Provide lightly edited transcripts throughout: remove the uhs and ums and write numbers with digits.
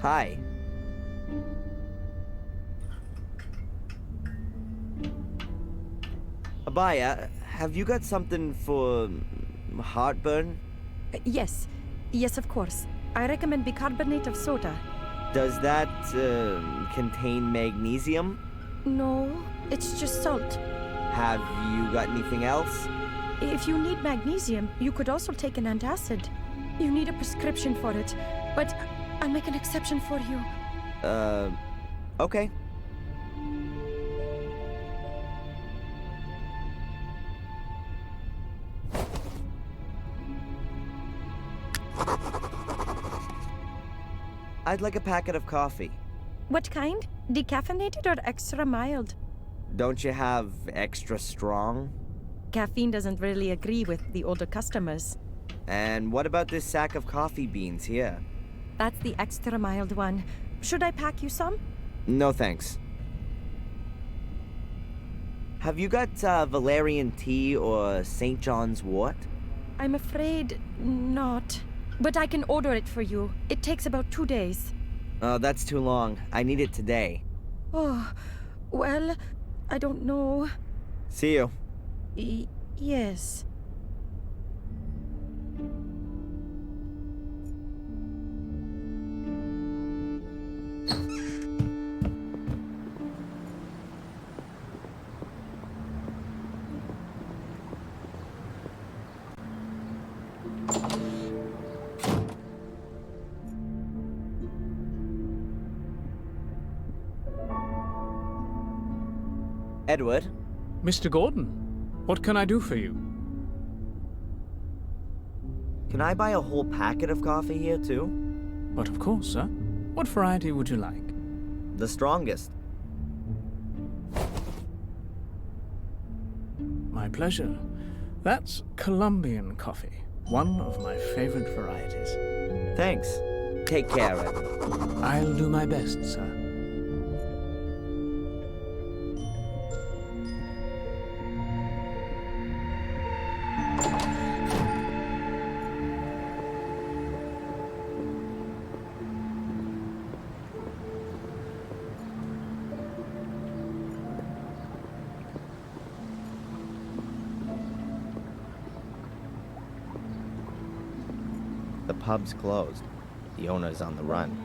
Hi. Abaya, have you got something for heartburn? Yes. Yes, of course. I recommend bicarbonate of soda. Does that contain magnesium? No, it's just salt. Have you got anything else? If you need magnesium, you could also take an antacid. You need a prescription for it, but I'll make an exception for you. Okay. I'd like a packet of coffee. What kind? Decaffeinated or extra mild? Don't you have extra strong? Caffeine doesn't really agree with the older customers. And what about this sack of coffee beans here? That's the extra mild one. Should I pack you some? No thanks. Have you got valerian tea or St. John's wort? I'm afraid not. But I can order it for you. It takes about 2 days. Oh, that's too long. I need it today. Oh, well, I don't know. See you. Yes. Edward? Mr. Gordon, what can I do for you? Can I buy a whole packet of coffee here too? But of course, sir. What variety would you like? The strongest. My pleasure. That's Colombian coffee, one of my favorite varieties. Thanks. Take care, Edward. I'll do my best, sir. The pub's closed. The owner's on the run.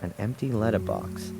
An empty letterbox.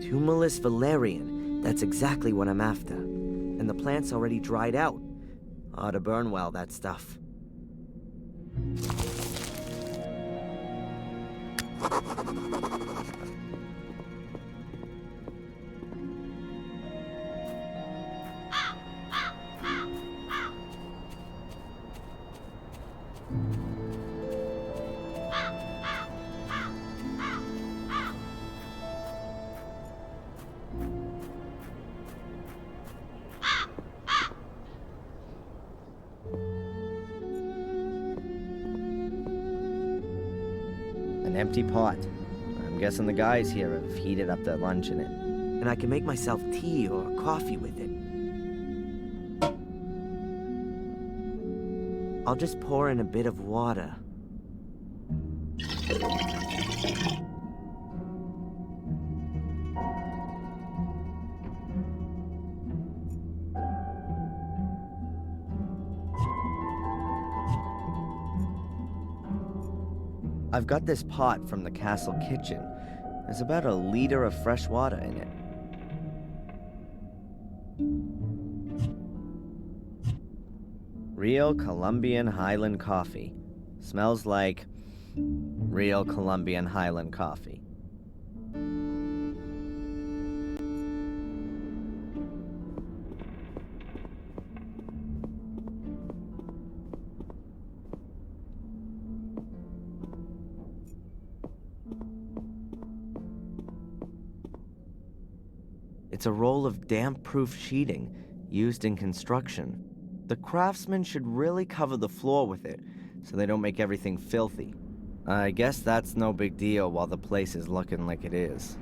Tumulus valerian. That's exactly what I'm after. And the plant's already dried out. Ought to burn well, that stuff. An empty pot. I'm guessing the guys here have heated up their lunch in it. And I can make myself tea or coffee with it. I'll just pour in a bit of water. I've got this pot from the castle kitchen. There's about a liter of fresh water in it. Real Colombian Highland coffee. Smells like real Colombian Highland coffee. It's a roll of damp-proof sheeting used in construction. The craftsmen should really cover the floor with it so they don't make everything filthy. I guess that's no big deal while the place is looking like it is.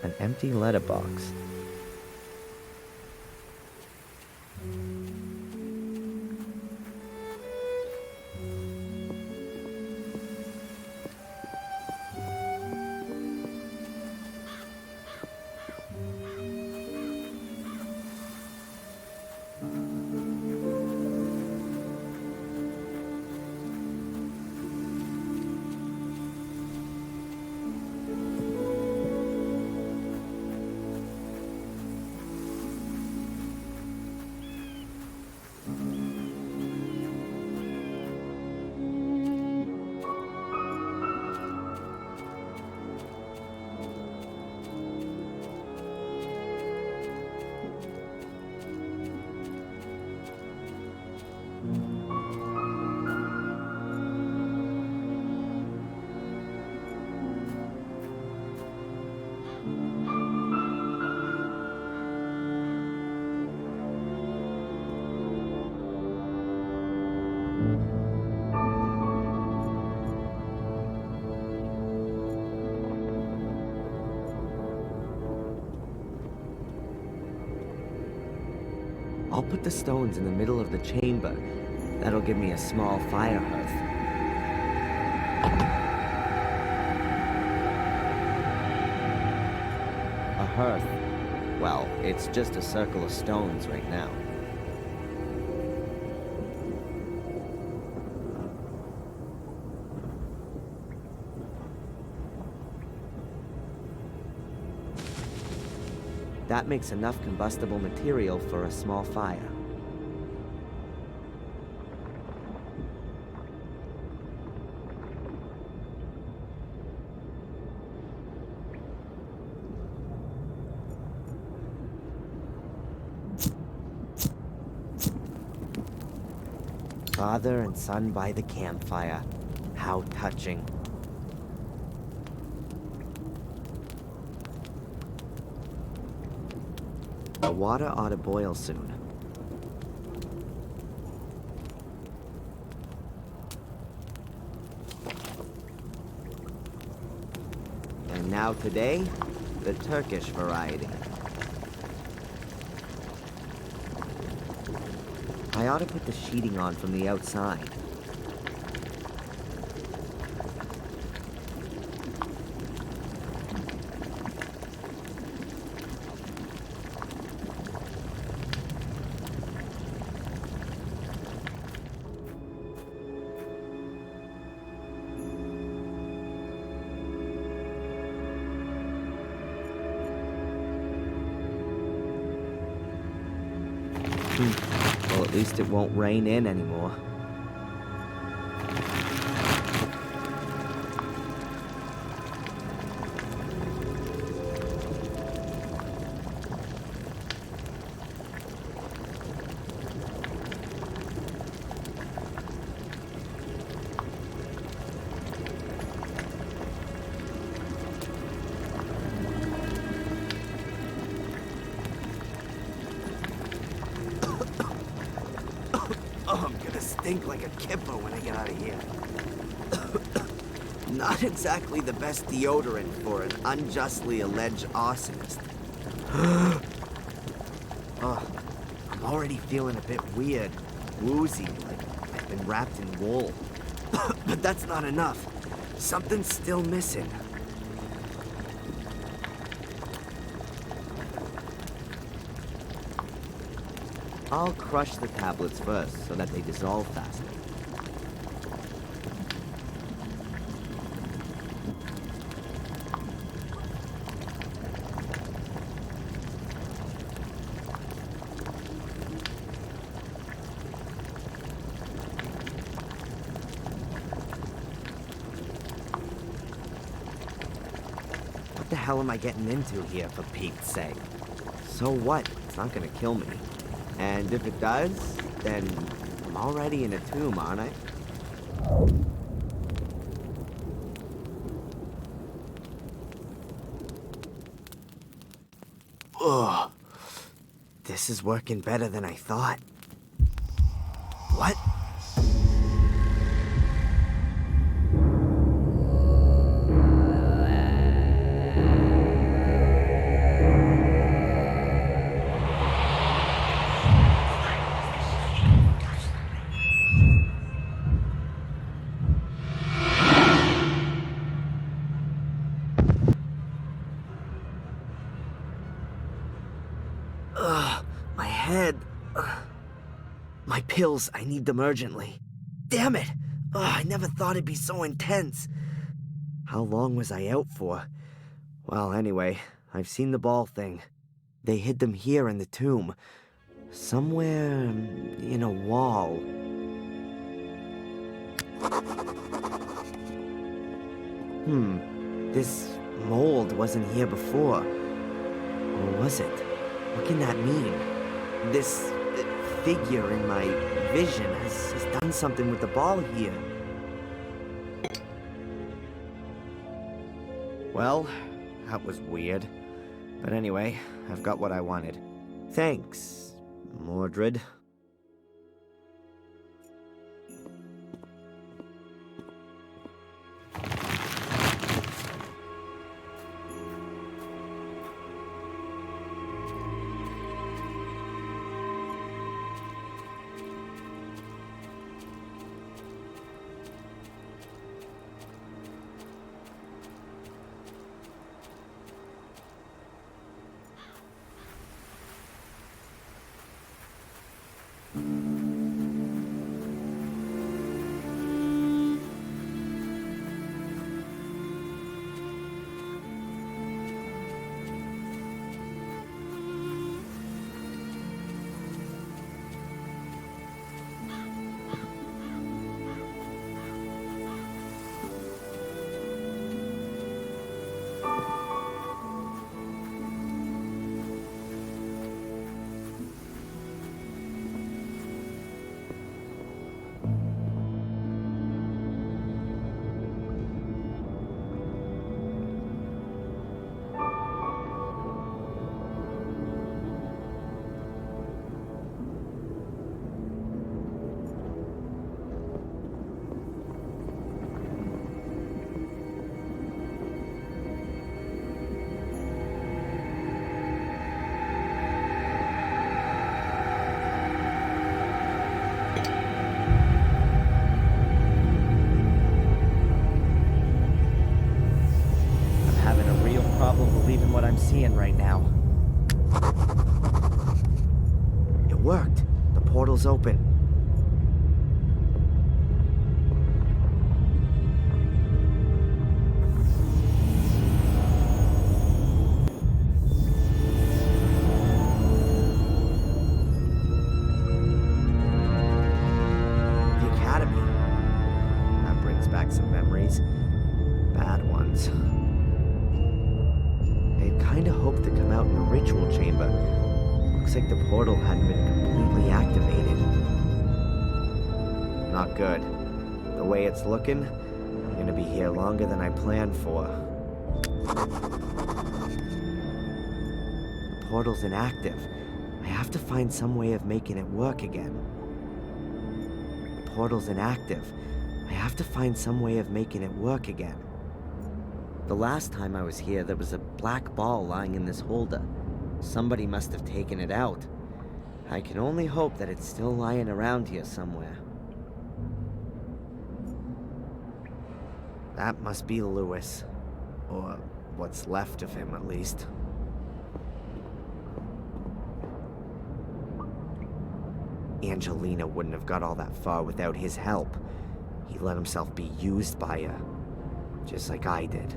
An empty letterbox. I'll put the stones in the middle of the chamber. That'll give me a small fire hearth. A hearth. Well, it's just a circle of stones right now. That makes enough combustible material for a small fire. Father and son by the campfire. How touching. The water ought to boil soon. And now today, the Turkish variety. I ought to put the sheeting on from the outside. Well, at least it won't rain in anymore. Oh, I'm gonna stink like a kipper when I get out of here. Not exactly the best deodorant for an unjustly alleged arsonist. Oh, I'm already feeling a bit weird, woozy, like I've been wrapped in wool. But that's not enough. Something's still missing. I'll crush the tablets first so that they dissolve faster. What the hell am I getting into here, for Pete's sake? So what? It's not gonna kill me. And if it does, then I'm already in a tomb, aren't I? Ugh. This is working better than I thought. What? My head. My pills, I need them urgently. Damn it! I never thought it'd be so intense. How long was I out for? Well, anyway, I've seen the ball thing. They hid them here in the tomb. Somewhere in a wall. This mold wasn't here before. Or was it? What can that mean? This figure in my vision has done something with the ball here. Well, that was weird. But anyway, I've got what I wanted. Thanks, Mordred. Believing what I'm seeing right now. It worked. The portal's open. kinda hoped to come out in the ritual chamber. Looks like the portal hadn't been completely activated. Not good. The way it's looking, I'm gonna be here longer than I planned for. The portal's inactive. I have to find some way of making it work again. The portal's inactive. I have to find some way of making it work again. The last time I was here, there was a black ball lying in this holder. Somebody must have taken it out. I can only hope that it's still lying around here somewhere. That must be Lewis. Or what's left of him, at least. Angelina wouldn't have got all that far without his help. He let himself be used by her, just like I did.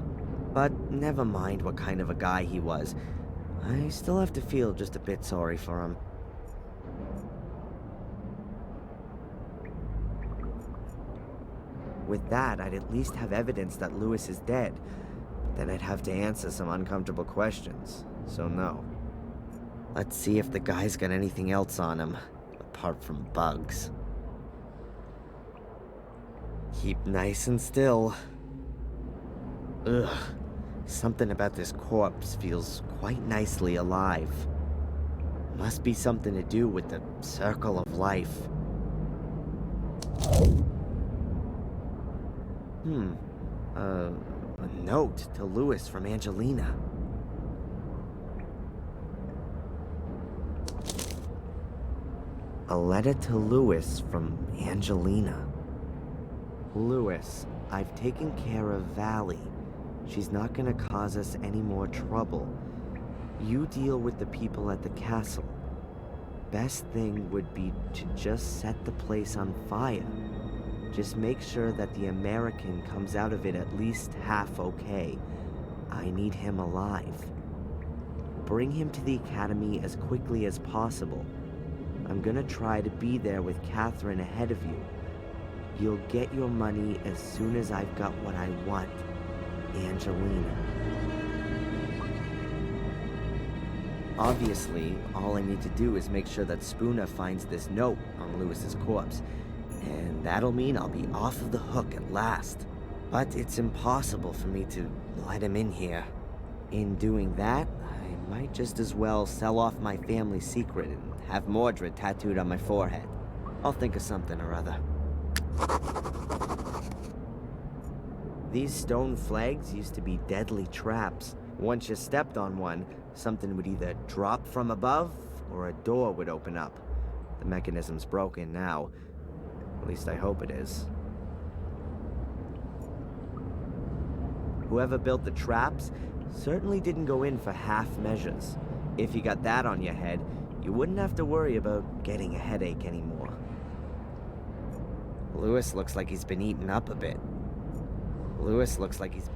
But never mind what kind of a guy he was. I still have to feel just a bit sorry for him. With that, I'd at least have evidence that Lewis is dead. Then I'd have to answer some uncomfortable questions, so no. Let's see if the guy's got anything else on him, apart from bugs. Keep nice and still. Ugh. Something about this corpse feels quite nicely alive. Must be something to do with the circle of life. A note to Lewis from Angelina. A letter to Lewis from Angelina. Lewis, I've taken care of Valley. She's not gonna cause us any more trouble. You deal with the people at the castle. Best thing would be to just set the place on fire. Just make sure that the American comes out of it at least half okay. I need him alive. Bring him to the academy as quickly as possible. I'm gonna try to be there with Catherine ahead of you. You'll get your money as soon as I've got what I want. Angelina. Obviously, all I need to do is make sure that Spooner finds this note on Lewis's corpse, and that'll mean I'll be off of the hook at last. But it's impossible for me to let him in here. In doing that, I might just as well sell off my family secret and have Mordred tattooed on my forehead. I'll think of something or other. These stone flags used to be deadly traps. Once you stepped on one, something would either drop from above or a door would open up. The mechanism's broken now. At least I hope it is. Whoever built the traps certainly didn't go in for half measures. If you got that on your head, you wouldn't have to worry about getting a headache anymore. Lewis looks like he's been eaten up a bit. Lewis looks like he's...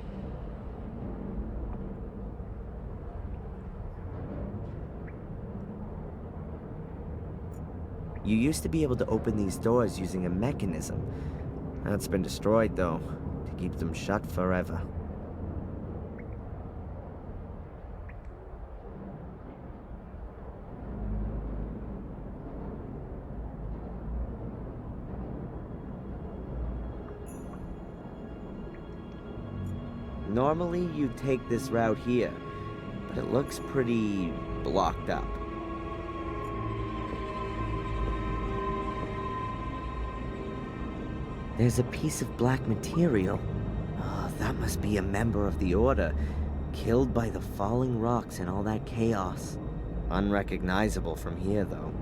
You used to be able to open these doors using a mechanism. That's been destroyed, though, to keep them shut forever. Normally, you'd take this route here, but it looks pretty blocked up. There's a piece of black material. Oh, that must be a member of the Order, killed by the falling rocks and all that chaos. Unrecognizable from here, though.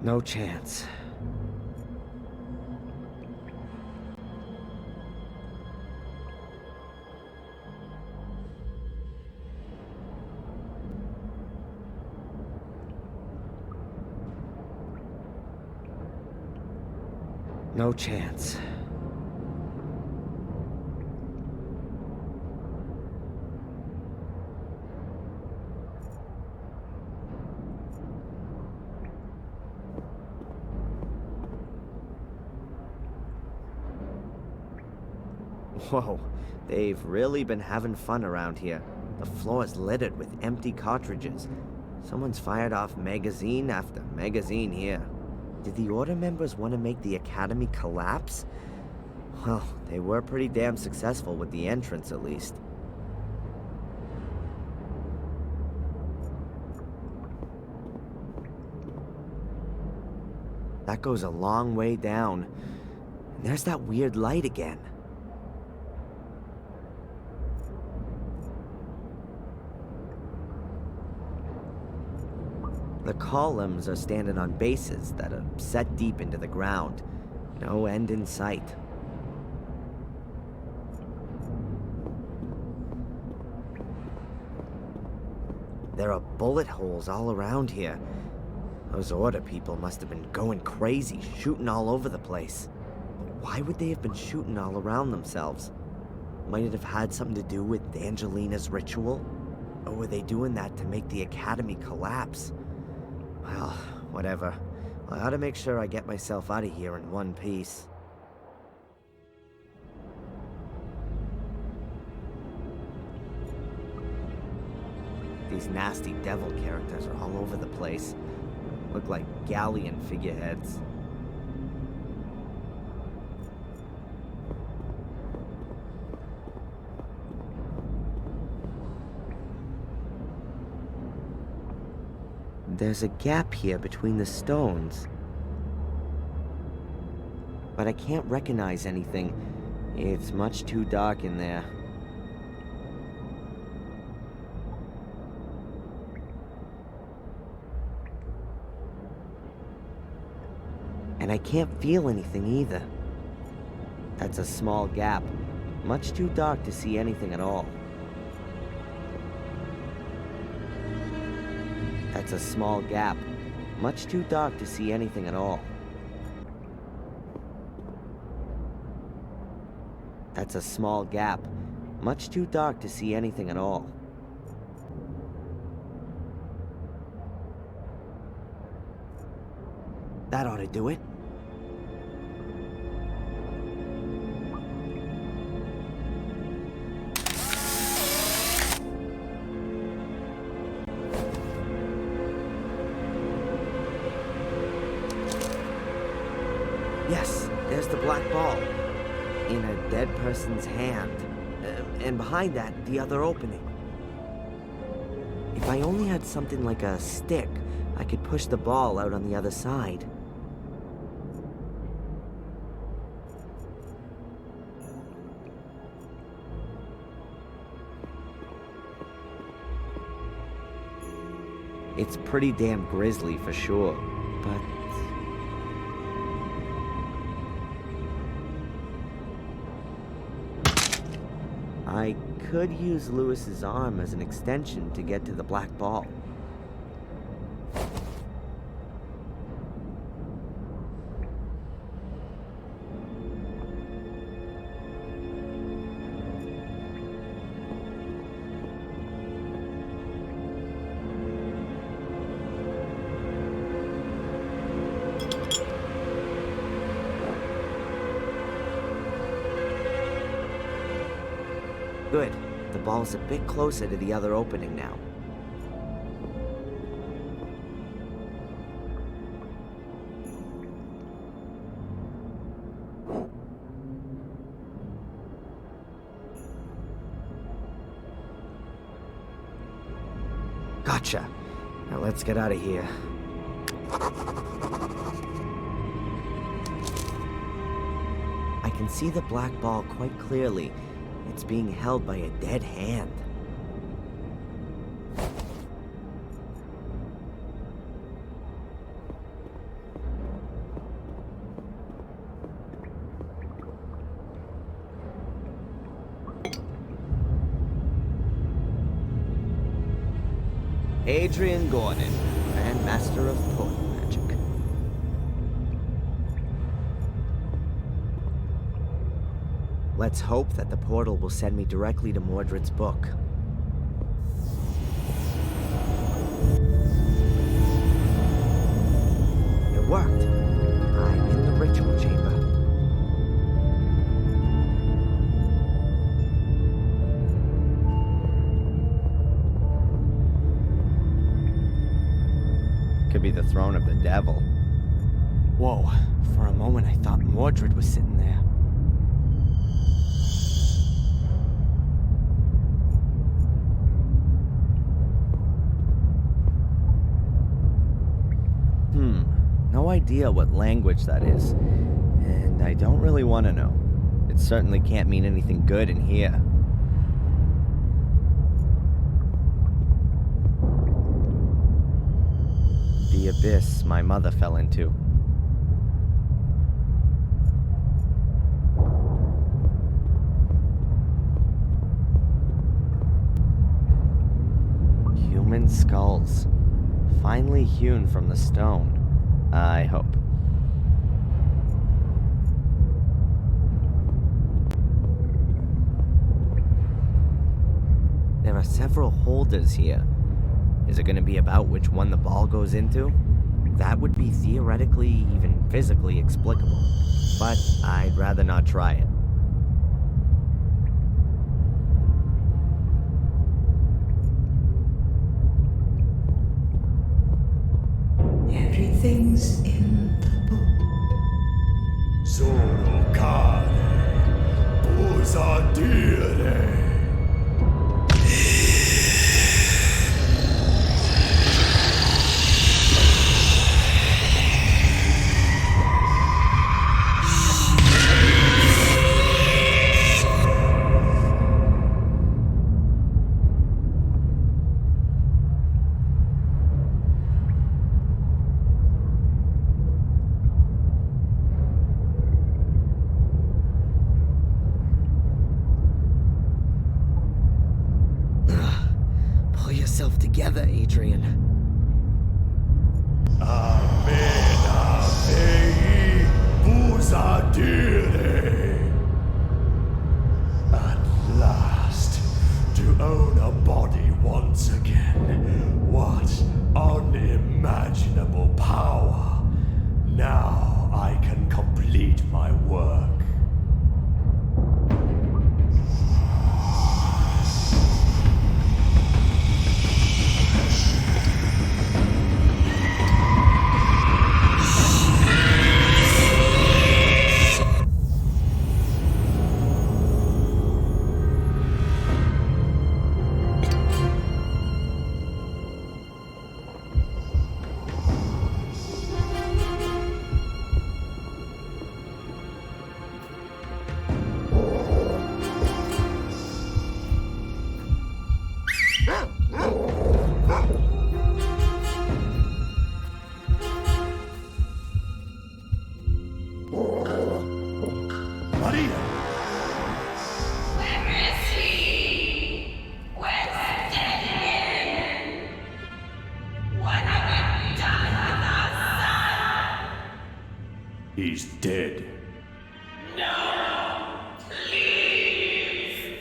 No chance. No chance. Whoa, they've really been having fun around here. The floor's littered with empty cartridges. Someone's fired off magazine after magazine here. Did the Order members want to make the Academy collapse? Well, they were pretty damn successful with the entrance, at least. That goes a long way down. And there's that weird light again. The columns are standing on bases that are set deep into the ground. No end in sight. There are bullet holes all around here. Those Order people must have been going crazy, shooting all over the place. But why would they have been shooting all around themselves? Might it have had something to do with Angelina's ritual? Or were they doing that to make the Academy collapse? Well, whatever. I ought to make sure I get myself out of here in one piece. These nasty devil characters are all over the place. Look like galleon figureheads. There's a gap here between the stones. But I can't recognize anything. It's much too dark in there. And I can't feel anything either. That's a small gap. Much too dark to see anything at all. That's a small gap. Much too dark to see anything at all. That's a small gap. Much too dark to see anything at all. That ought to do it. Yes, there's the black ball. In a dead person's hand. And behind that, the other opening. If I only had something like a stick, I could push the ball out on the other side. It's pretty damn grisly for sure, but... I could use Lewis's arm as an extension to get to the black ball. Good. The ball's a bit closer to the other opening now. Gotcha. Now let's get out of here. I can see the black ball quite clearly. It's being held by a dead hand. Adrian Gordon, Grand Master of Portal Magic. Let's hope that the portal will send me directly to Mordred's book. It worked. I'm in the ritual chamber. be the throne of the devil. Whoa, for a moment I thought Mordred was sitting there. No idea what language that is. And I don't really want to know. It certainly can't mean anything good in here. The abyss my mother fell into. Human skulls. Finely hewn from the stone. I hope. There are several holders here. Is it going to be about which one the ball goes into? That would be theoretically, even physically explicable. But I'd rather not try it. Everything's in the book. Sono cane, usa dire. Pull yourself together, Adrian. Amena mei usa dire. At last, to own a body once again. What unimaginable power. Now I can complete my work. He's dead. No, please.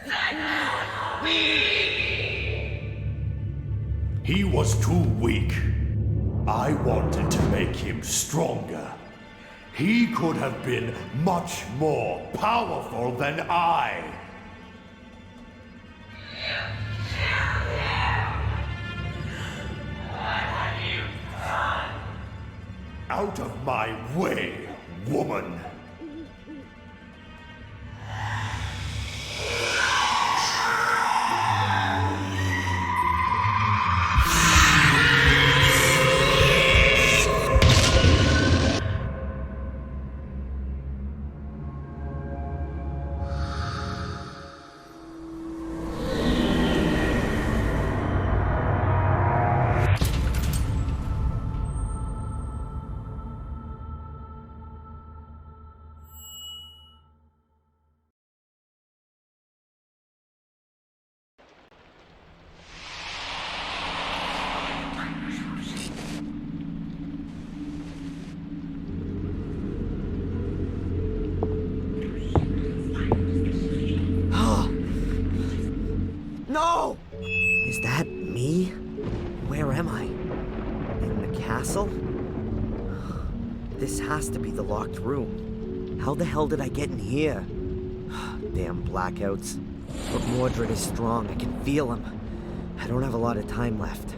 That could be. He was too weak. I wanted to make him stronger. He could have been much more powerful than I. What have you done? Out of my way, woman! No! Is that me? Where am I? In the castle? This has to be the locked room. How the hell did I get in here? Damn blackouts. But Mordred is strong. I can feel him. I don't have a lot of time left.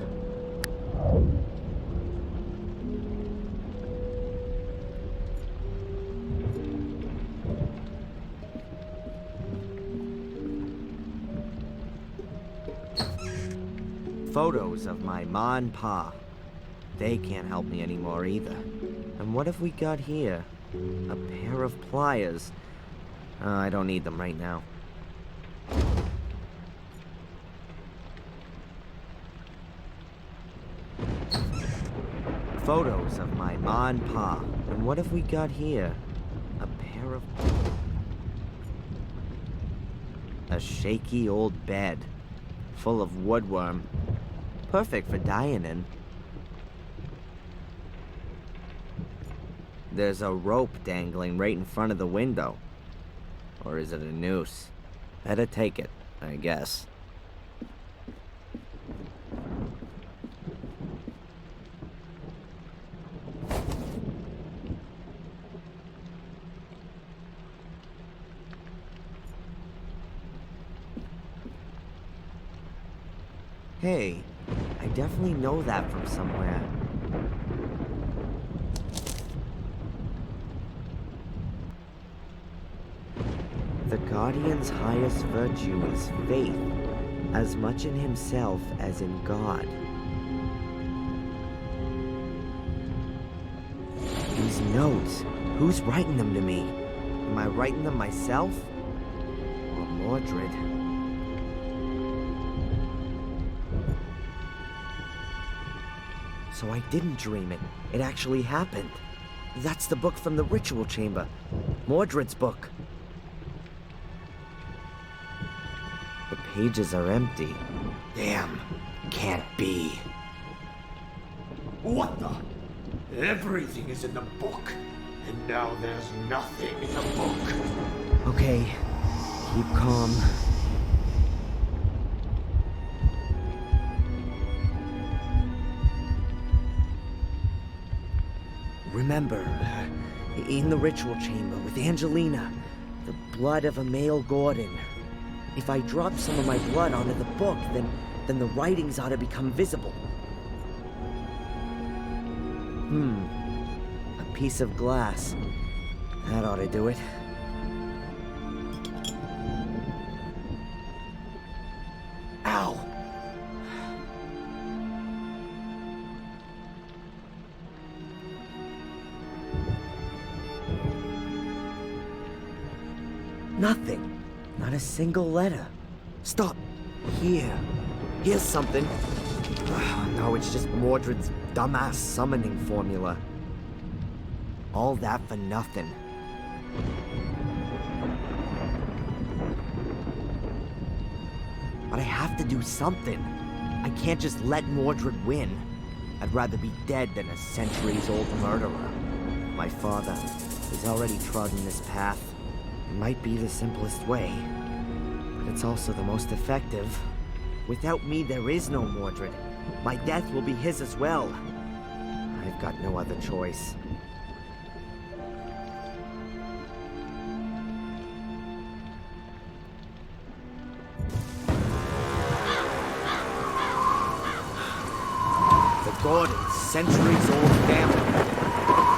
Photos of my ma and pa. They can't help me anymore either. And what have we got here? A pair of pliers. I don't need them right now. Photos of my ma and pa. And what have we got here? A pair of... A shaky old bed. Full of woodworm. Perfect for dying in. There's a rope dangling right in front of the window. Or is it a noose? Better take it, I guess. Hey, I definitely know that from somewhere. The Guardian's highest virtue is faith, as much in himself as in God. These notes, who's writing them to me? Am I writing them myself? Or Mordred? So I didn't dream it. It actually happened. That's the book from the ritual chamber. Mordred's book. The pages are empty. Damn. Can't be. What the? Everything is in the book, and now there's nothing in the book. Okay. Keep calm. Remember, in the ritual chamber with Angelina, the blood of a male Gordon. If I drop some of my blood onto the book, then the writings ought to become visible. A piece of glass. That ought to do it. Ow! Nothing. Not a single letter. Stop. Here. Here's something. No, it's just Mordred's dumbass summoning formula. All that for nothing. But I have to do something. I can't just let Mordred win. I'd rather be dead than a centuries-old murderer. My father has already trodden this path. It might be the simplest way, but it's also the most effective. Without me, there is no Mordred. My death will be his as well. I've got no other choice. The Gordons, centuries-old family.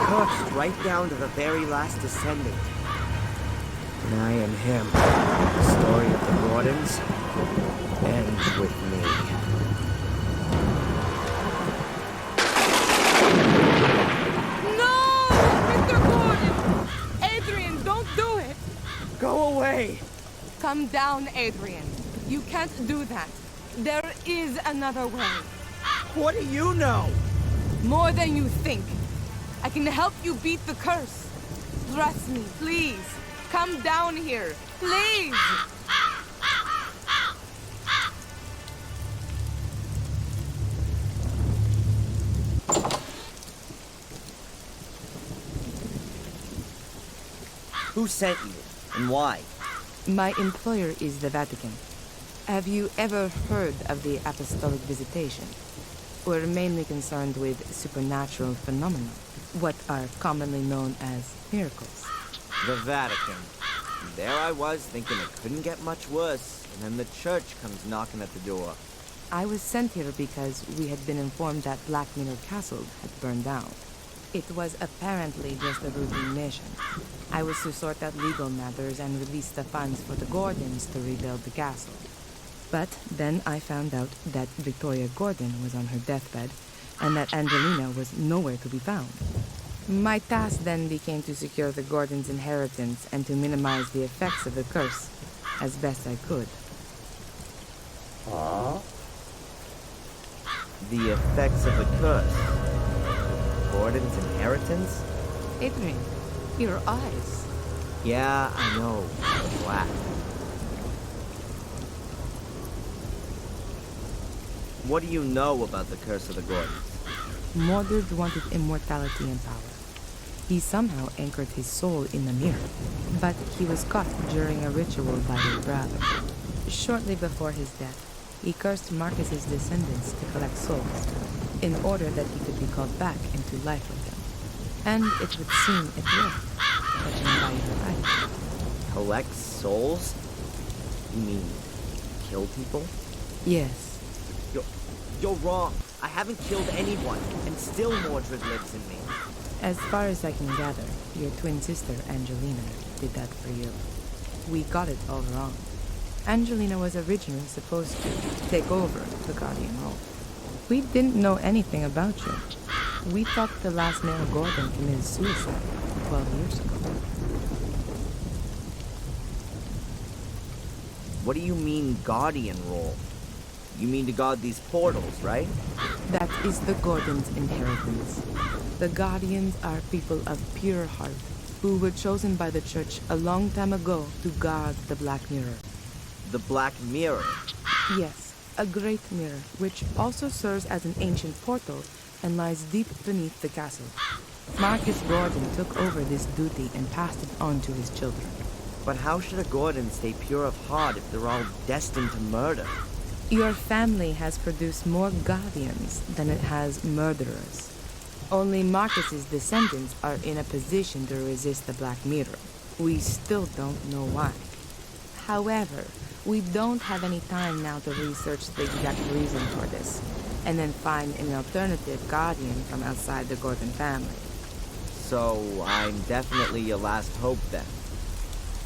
Cursed right down to the very last descendant. And I am him. The story of the Gordons ends with me. No! Mr. Gordon! Adrian, don't do it! Go away! Come down, Adrian. You can't do that. There is another way. What do you know? More than you think. I can help you beat the curse. Trust me, please. Come down here, please! Who sent you, and why? My employer is the Vatican. Have you ever heard of the apostolic visitation? We're mainly concerned with supernatural phenomena, what are commonly known as miracles. The Vatican. There I was, thinking it couldn't get much worse, and then the church comes knocking at the door. I was sent here because we had been informed that Black Mirror Castle had burned down. It was apparently just a routine mission. I was to sort out legal matters and release the funds for the Gordons to rebuild the castle. But then I found out that Victoria Gordon was on her deathbed, and that Angelina was nowhere to be found. My task then became to secure the Gordons' inheritance and to minimize the effects of the curse as best I could. The effects of the curse. Gordon's inheritance? Adrian, your eyes. Yeah, I know. They're black. What do you know about the curse of the Gordons? Mordred wanted immortality and power. He somehow anchored his soul in the mirror, but he was caught during a ritual by his brother. Shortly before his death, he cursed Marcus's descendants to collect souls, in order that he could be called back into life with him. And it would seem it worked, judging by your eyes. Collect souls? You mean kill people? Yes. You're wrong. I haven't killed anyone, and still Mordred lives in me. As far as I can gather, your twin sister, Angelina, did that for you. We got it all wrong. Angelina was originally supposed to take over the Guardian role. We didn't know anything about you. We thought the last male Gordon committed suicide 12 years ago. What do you mean, Guardian role? You mean to guard these portals, right? That is the Gordons' inheritance. The Guardians are people of pure heart, who were chosen by the Church a long time ago to guard the Black Mirror. The Black Mirror? Yes, a great mirror, which also serves as an ancient portal and lies deep beneath the castle. Marcus Gordon took over this duty and passed it on to his children. But how should a Gordon stay pure of heart if they're all destined to murder? Your family has produced more Guardians than it has murderers. Only Marcus's descendants are in a position to resist the Black Mirror. We still don't know why. However, we don't have any time now to research the exact reason for this, and then find an alternative Guardian from outside the Gordon family. So, I'm definitely your last hope then.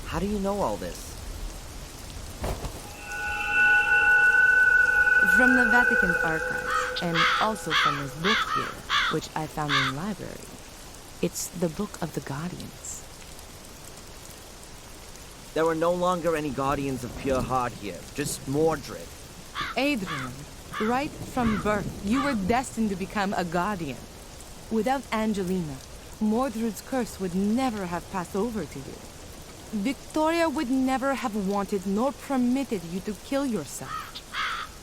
How do you know all this? From the Vatican archives, and also from this book here, which I found in the library. It's the Book of the Guardians. There are no longer any Guardians of pure heart here, just Mordred. Adrian, right from birth, you were destined to become a Guardian. Without Angelina, Mordred's curse would never have passed over to you. Victoria would never have wanted nor permitted you to kill yourself.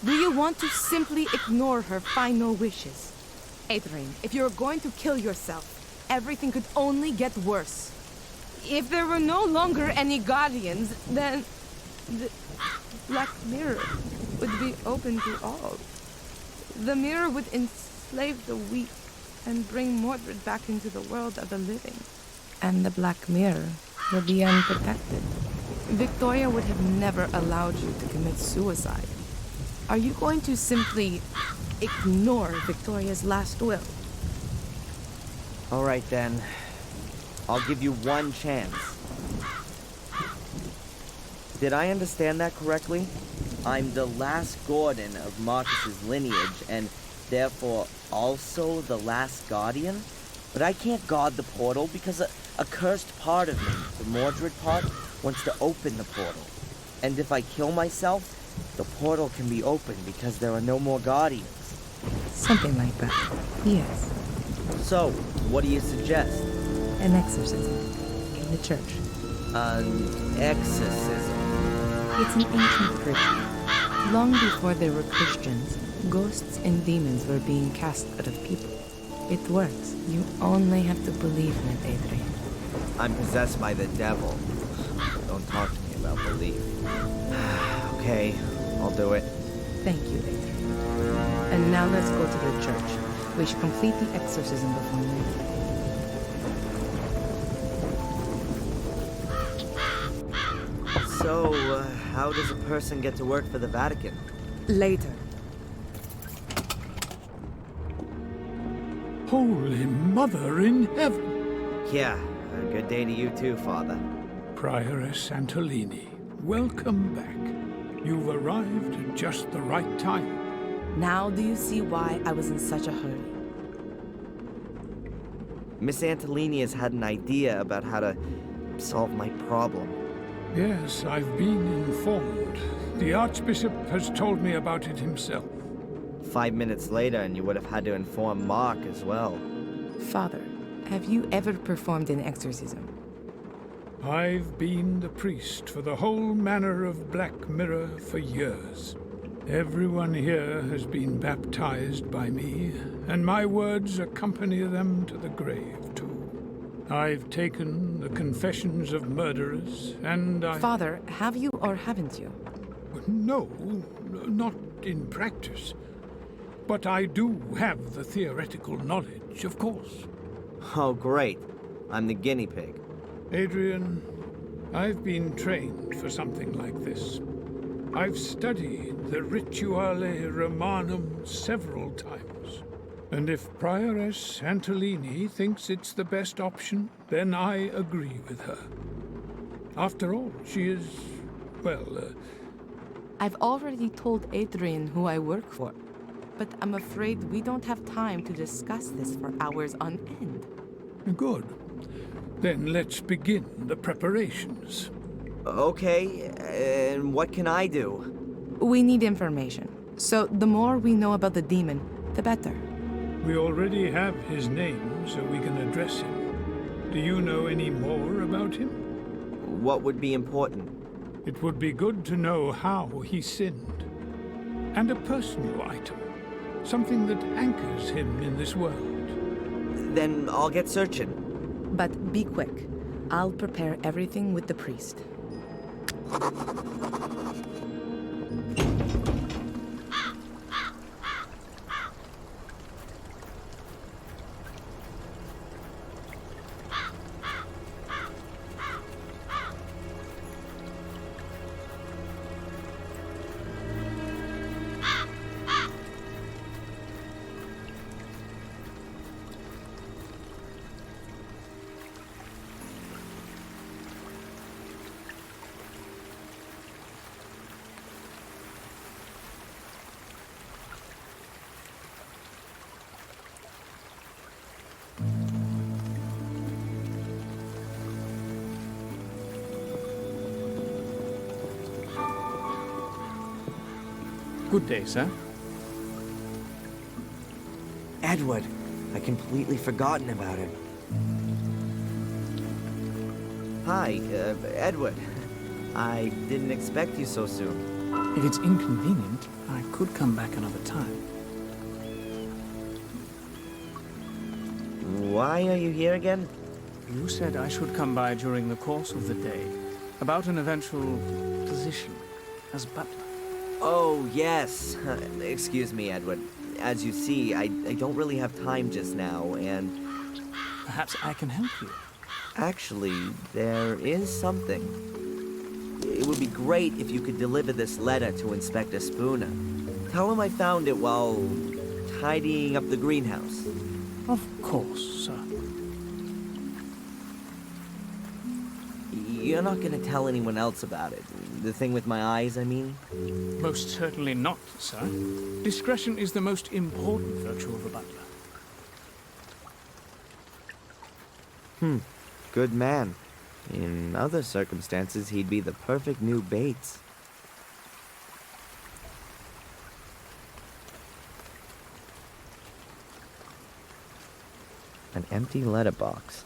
Do you want to simply ignore her final wishes? Adrian, if you're going to kill yourself, everything could only get worse. If there were no longer any Guardians, then the Black Mirror would be open to all. The mirror would enslave the weak and bring Mordred back into the world of the living. And the Black Mirror would be unprotected. Victoria would have never allowed you to commit suicide. Are you going to simply ignore Victoria's last will? All right then. I'll give you one chance. Did I understand that correctly? I'm the last Gordon of Marcus's lineage, and therefore also the last Guardian? But I can't guard the portal because a cursed part of me, the Mordred part, wants to open the portal. And if I kill myself, the portal can be opened because there are no more Guardians. Something like that, yes. So, what do you suggest? An exorcism in the church. An exorcism? It's an ancient ritual. Long before there were Christians, ghosts and demons were being cast out of people. It works. You only have to believe in it, Adrian. I'm possessed by the devil. Don't talk to me about belief. Okay, I'll do it. Thank you, Adrian. And now let's go to the church. We should complete the exorcism before leaving. So, how does a person get to work for the Vatican? Later. Holy Mother in Heaven! Yeah, a good day to you too, Father. Prioress Santolini, welcome back. You've arrived at just the right time. Now do you see why I was in such a hurry? Miss Antolini has had an idea about how to solve my problem. Yes, I've been informed. The Archbishop has told me about it himself. 5 minutes later, and you would have had to inform Mark as well. Father, have you ever performed an exorcism? I've been the priest for the whole manor of Black Mirror for years. Everyone here has been baptized by me, and my words accompany them to the grave, too. I've taken the confessions of murderers, and Father, have you or haven't you? No, not in practice. But I do have the theoretical knowledge, of course. Oh, great. I'm the guinea pig. Adrian, I've been trained for something like this. I've studied the Rituale Romanum several times. And if Prioress Antolini thinks it's the best option, then I agree with her. After all, she is, I've already told Adrian who I work for, but I'm afraid we don't have time to discuss this for hours on end. Good. Then let's begin the preparations. Okay, and what can I do? We need information, so the more we know about the demon, the better. We already have his name, so we can address him. Do you know any more about him? What would be important? It would be good to know how he sinned. And a personal item. Something that anchors him in this world. Then I'll get searching. But be quick. I'll prepare everything with the priest. Good day, sir. Edward. I completely forgotten about him. Hi, Edward. I didn't expect you so soon. If it's inconvenient, I could come back another time. Why are you here again? You said I should come by during the course of the day, about an eventual position as butler. Oh, yes. Excuse me, Edward. As you see, I don't really have time just now, and... Perhaps I can help you. Actually, there is something. It would be great if you could deliver this letter to Inspector Spooner. Tell him I found it while tidying up the greenhouse. Of course, sir. You're not gonna tell anyone else about it. The thing with my eyes, I mean? Most certainly not, sir. Discretion is the most important virtue of a butler. Good man. In other circumstances, he'd be the perfect new Bates. An empty letterbox.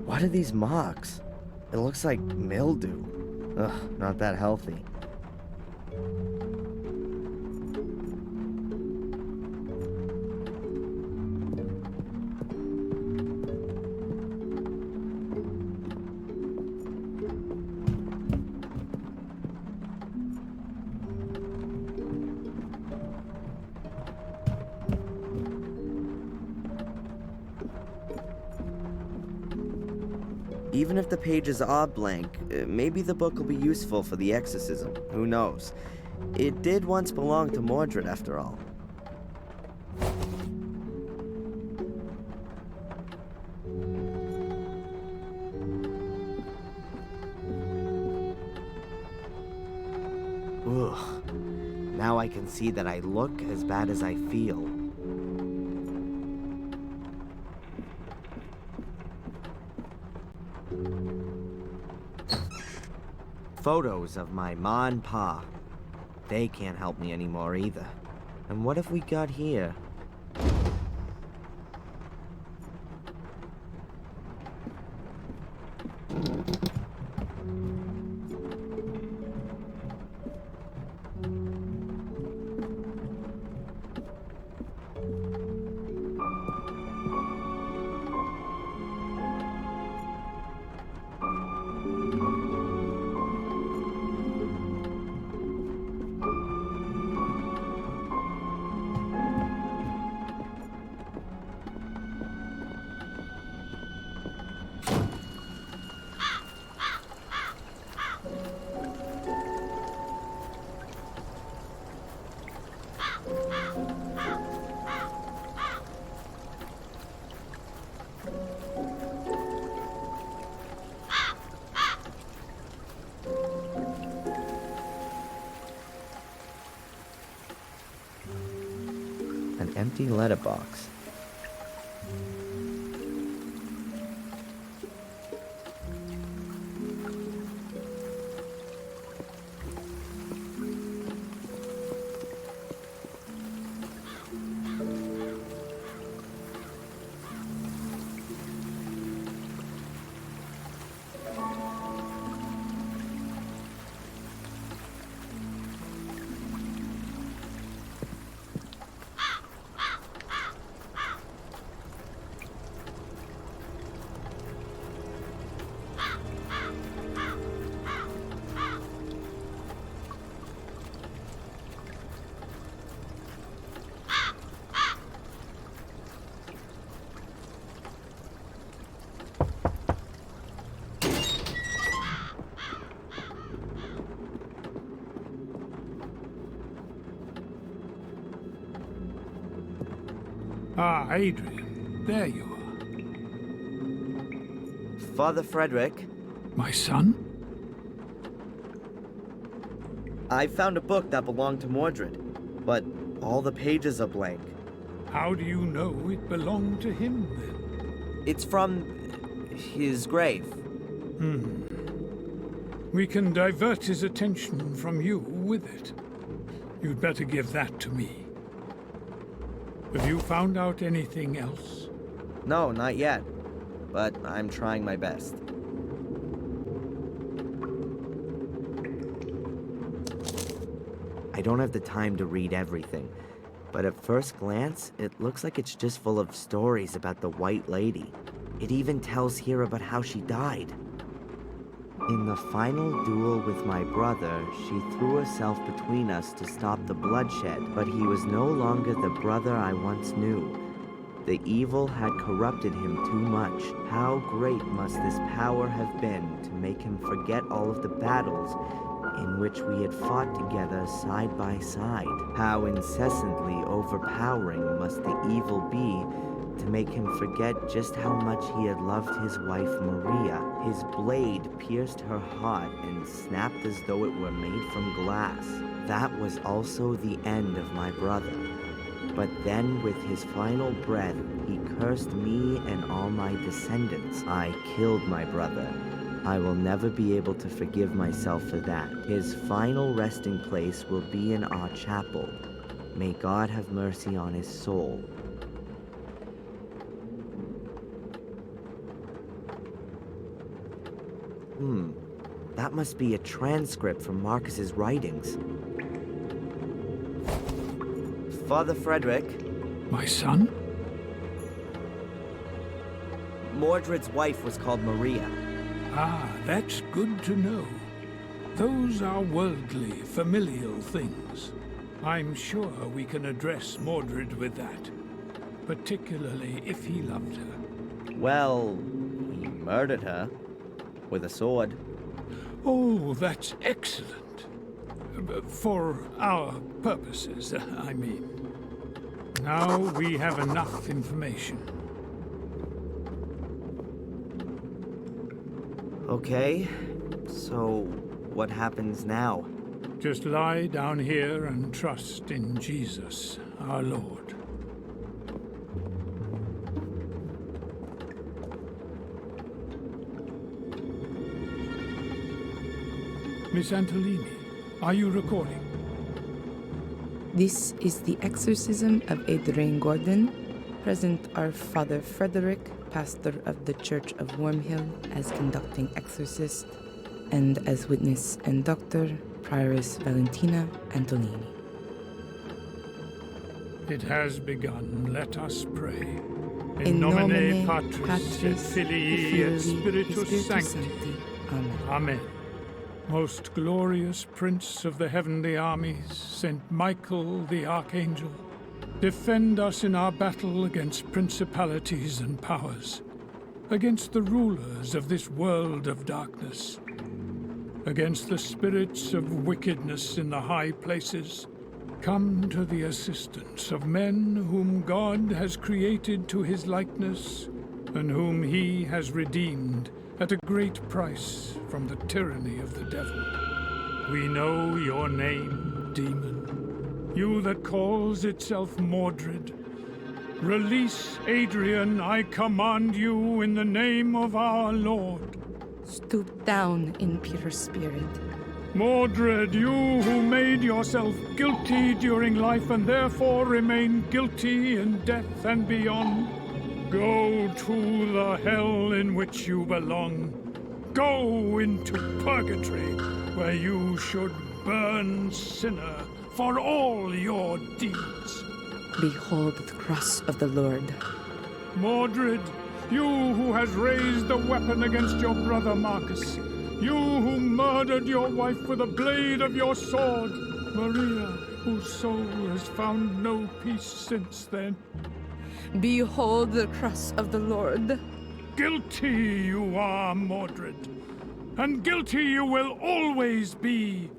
What are these marks? It looks like mildew. Ugh, not that healthy. Even if the pages are blank, maybe the book will be useful for the exorcism. Who knows? It did once belong to Mordred, after all. Ugh. Now I can see that I look as bad as I feel. Photos of my ma and pa. They can't help me anymore either. And what have we got here? An empty letterbox. Ah, Adrian, there you are. Father Frederick, My son? I found a book that belonged to Mordred, but all the pages are blank. How do you know it belonged to him, then? It's from his grave. We can divert his attention from you with it. You'd better give that to me. Have you found out anything else? No, not yet. But I'm trying my best. I don't have the time to read everything, but at first glance, it looks like it's just full of stories about the White Lady. It even tells here about how she died. In the final duel with my brother, she threw herself between us to stop the bloodshed, but he was no longer the brother I once knew. The evil had corrupted him too much. How great must this power have been to make him forget all of the battles in which we had fought together side by side? How incessantly overpowering must the evil be to make him forget just how much he had loved his wife Maria. His blade pierced her heart and snapped as though it were made from glass. That was also the end of my brother. But then, with his final breath, he cursed me and all my descendants. I killed my brother. I will never be able to forgive myself for that. His final resting place will be in our chapel. May God have mercy on his soul. That must be a transcript from Marcus's writings. Father Frederick, My son? Mordred's wife was called Maria. Ah, that's good to know. Those are worldly, familial things. I'm sure we can address Mordred with that, particularly if he loved her. Well, he murdered her. With a sword. Oh, that's excellent. For our purposes, I mean. Now we have enough information. Okay, so what happens now? Just lie down here and trust in Jesus, our Lord. Miss Antolini, are you recording? This is the exorcism of Adrian Gordon. Present are Father Frederick, pastor of the Church of Wormhill, as conducting exorcist, and as witness and doctor, Prioress Valentina Antolini. It has begun. Let us pray. In nomine Patris et Filii et Spiritus Sancti. Amen. Amen. Most glorious Prince of the heavenly armies, Saint Michael the Archangel, defend us in our battle against principalities and powers, against the rulers of this world of darkness, against the spirits of wickedness in the high places. Come to the assistance of men whom God has created to his likeness, and whom he has redeemed at a great price from the tyranny of the devil. We know your name, demon, you that calls itself Mordred. Release Adrian, I command you in the name of our Lord. Stoop down in Peter's spirit. Mordred, you who made yourself guilty during life and therefore remain guilty in death and beyond, go to the hell in which you belong. Go into purgatory, where you should burn sinner for all your deeds. Behold the cross of the Lord. Mordred, you who has raised the weapon against your brother Marcus, you who murdered your wife with a blade of your sword, Maria, whose soul has found no peace since then. Behold the cross of the Lord. Guilty you are, Mordred, and guilty you will always be.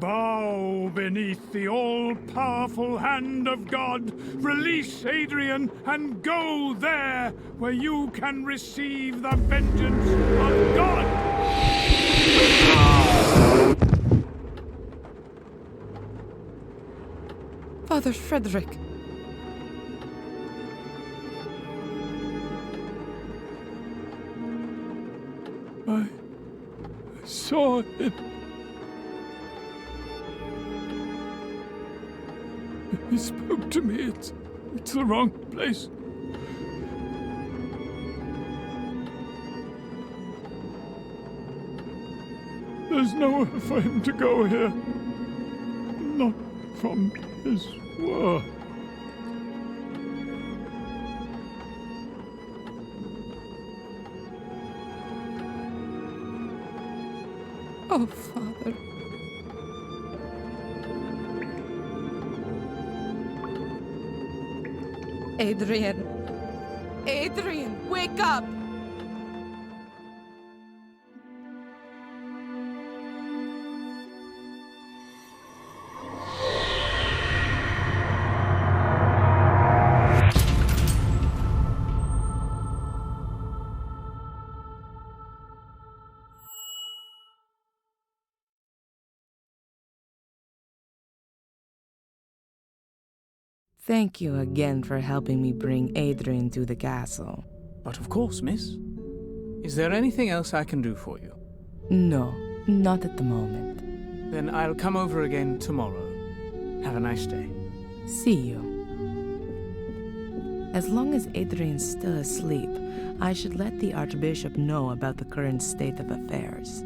Bow beneath the all-powerful hand of God. Release Adrian and go there where you can receive the vengeance of God. Father Frederick. I saw it. He spoke to me. It's the wrong place. There's nowhere for him to go here. Not from his world. Oh, Father. Adrian. Adrian, wake up! Thank you again for helping me bring Adrian to the castle. But of course, miss. Is there anything else I can do for you? No, not at the moment. Then I'll come over again tomorrow. Have a nice day. See you. As long as Adrian's still asleep, I should let the Archbishop know about the current state of affairs.